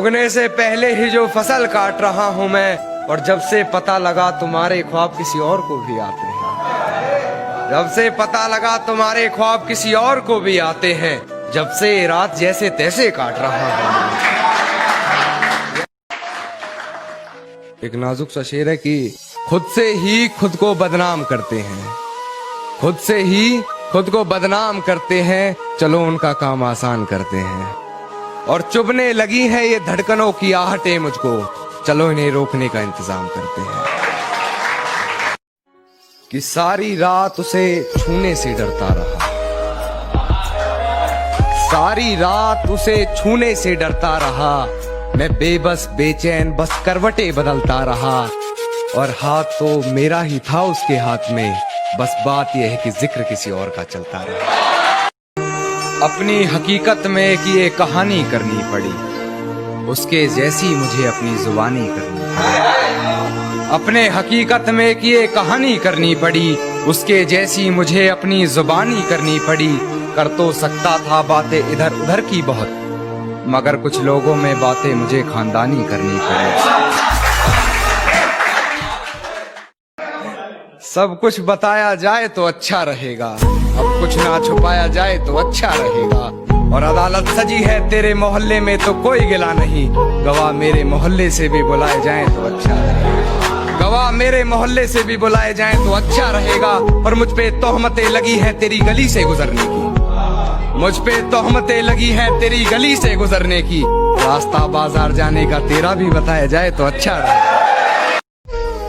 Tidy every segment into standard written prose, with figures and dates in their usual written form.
उगने से पहले ही जो फसल काट रहा हूँ मैं, और जब से पता लगा तुम्हारे ख्वाब किसी और को भी आते हैं, जब से पता लगा तुम्हारे ख्वाब किसी और को भी आते हैं, जब से रात जैसे तैसे काट रहा हूँ। एक नाजुक सा शेर है कि खुद से ही खुद को बदनाम करते हैं, खुद से ही खुद को बदनाम करते हैं, चलो उनका काम आसान करते हैं। और चुभने लगी है ये धड़कनों की आहटें मुझको, चलो इन्हें रोकने का इंतजाम करते हैं। कि सारी रात उसे छूने से डरता रहा, सारी रात उसे छूने से डरता रहा, मैं बेबस बेचैन बस करवटें बदलता रहा, और हाथ तो मेरा ही था उसके हाथ में, बस बात यह है कि जिक्र किसी और का चलता रहा। अपनी हकीकत में कि ये कहानी करनी पड़ी, उसके जैसी मुझे अपनी जुबानी करनी पड़ी। अपने हकीकत में कि ये कहानी करनी पड़ी, उसके जैसी मुझे अपनी जुबानी करनी पड़ी। कर तो सकता था बातें इधर उधर की बहुत, मगर कुछ लोगों में बातें मुझे खानदानी करनी पड़ी। सब कुछ बताया जाए तो अच्छा रहेगा, अब कुछ ना छुपाया जाए तो अच्छा रहेगा। और अदालत सजी है तेरे मोहल्ले में तो कोई गिला नहीं, गवाह मेरे मोहल्ले से भी बुलाए जाएं तो अच्छा रहेगा, गवाह मेरे मोहल्ले से भी बुलाए जाएं तो अच्छा रहेगा। और मुझ पे तोहमतें लगी हैं तेरी गली से गुजरने की, मुझ पे तोहमतें लगी हैं तेरी गली से गुजरने की, रास्ता बाजार जाने का तेरा भी बताया जाए तो अच्छा रहेगा।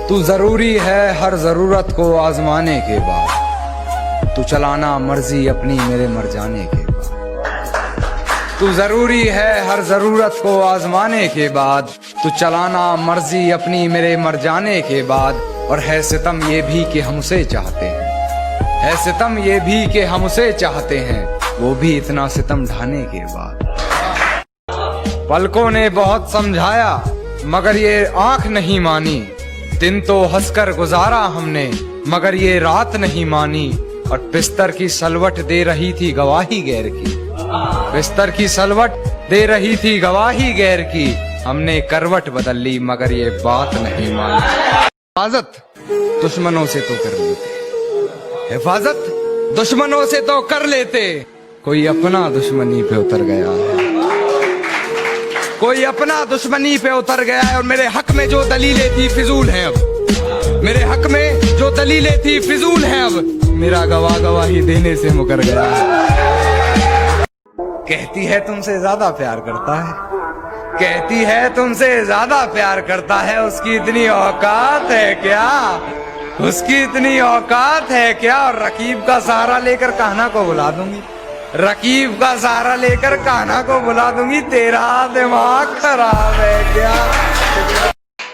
तू जरूरी है हर जरूरत को आजमाने के बाद, तू चलाना मर्जी अपनी मेरे मर जाने के बाद। तू जरूरी है हर जरूरत को आजमाने के बाद, तू चलाना मर्जी अपनी मेरे मर जाने के बाद। और है सितम ये भी कि हम उसे चाहते हैं, है सितम ये भी कि हम उसे चाहते हैं, वो भी इतना सितम ढाने के बाद। पलकों ने बहुत समझाया मगर ये आंख नहीं मानी, दिन तो हंसकर गुजारा हमने मगर ये रात नहीं मानी। और बिस्तर की सलवट दे रही थी गवाही गैर की, बिस्तर की सलवट दे रही थी गवाही गैर की, हमने करवट बदल ली मगर ये बात नहीं मानी। हिफाजत दुश्मनों से तो कर लेते, हिफाजत दुश्मनों से तो कर लेते, कोई अपना दुश्मनी पे उतर गया है, कोई अपना दुश्मनी पे उतर गया है। और मेरे हक में जो दलीलें थी फिजूल हैं अब, मेरे हक में जो दलीलें थी फिजूल हैं अब, मेरा गवाह गवाही देने से मुकर गया है। कहती है तुमसे ज्यादा प्यार करता है, कहती है तुमसे ज्यादा प्यार करता है, उसकी इतनी औकात है क्या, उसकी इतनी औकात है क्या। और रकीब का सहारा लेकर कहना को बुला दूंगी, रकीब का सहारा लेकर कान्हा को बुला दूंगी, तेरा दिमाग खराब है क्या।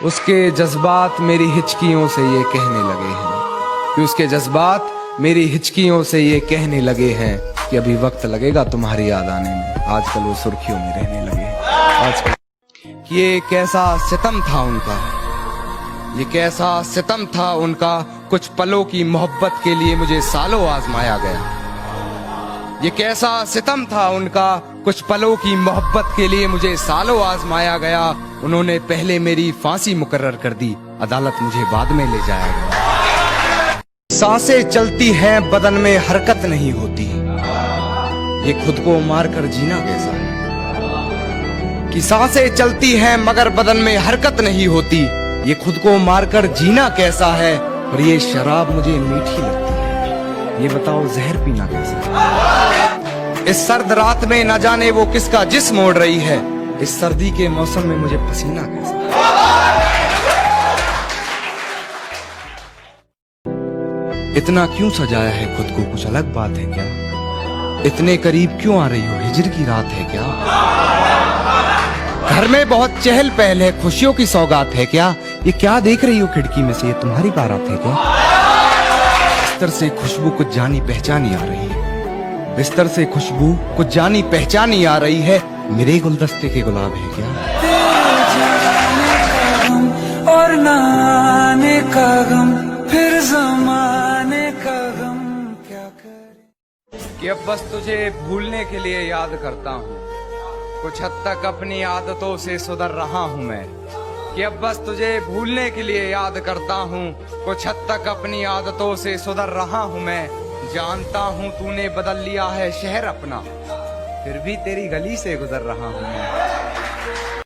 उसके जज्बात मेरी हिचकियों से ये कहने लगे हैं, कि उसके जज्बात मेरी हिचकियों से ये कहने लगे हैं कि अभी वक्त लगेगा तुम्हारी याद आने में। आजकल वो सुर्खियों में रहने लगे हैं आजकल। ये कैसा सितम था उनका, ये कैसा सितम था उनका, कुछ पलों की मोहब्बत के लिए मुझे सालों आजमाया गया। ये कैसा सितम था उनका, कुछ पलों की मोहब्बत के लिए मुझे सालों आजमाया गया। उन्होंने पहले मेरी फांसी मुकर्रर कर दी, अदालत मुझे बाद में ले जाया गया। सांसें चलती हैं बदन में हरकत नहीं होती, ये खुद को मारकर जीना कैसा है। कि सांसें चलती हैं मगर बदन में हरकत नहीं होती, ये खुद को मारकर जीना कैसा है। और ये शराब मुझे मीठी लगती है, ये बताओ जहर पीना कैसा है। इस सर्द रात में न जाने वो किसका जिस्म ओढ़ रही है, इस सर्दी के मौसम में मुझे पसीना कैसा। इतना क्यों सजाया है खुद को, कुछ अलग बात है क्या। इतने करीब क्यों आ रही हो, हिजर की रात है क्या। घर में बहुत चहल पहल है, खुशियों की सौगात है क्या। ये क्या देख रही हो खिड़की में से, ये तुम्हारी बारात है क्या। बिस्तर से खुशबू कुछ जानी पहचानी आ रही है, बिस्तर से खुशबू कुछ जानी पहचानी आ रही है, मेरे गुलदस्ते के गुलाब है क्या। और नाने का गम फिर जमाने का गम क्या करे। कि अब बस तुझे भूलने के लिए याद करता हूँ, कुछ हद तक अपनी आदतों से सुधर रहा हूँ मैं, कि अब बस तुझे भूलने के लिए याद करता हूँ। कुछ हद तक अपनी आदतों से सुधर रहा हूँ मैं, जानता हूँ तूने बदल लिया है शहर अपना, फिर भी तेरी गली से गुजर रहा हूँ मैं।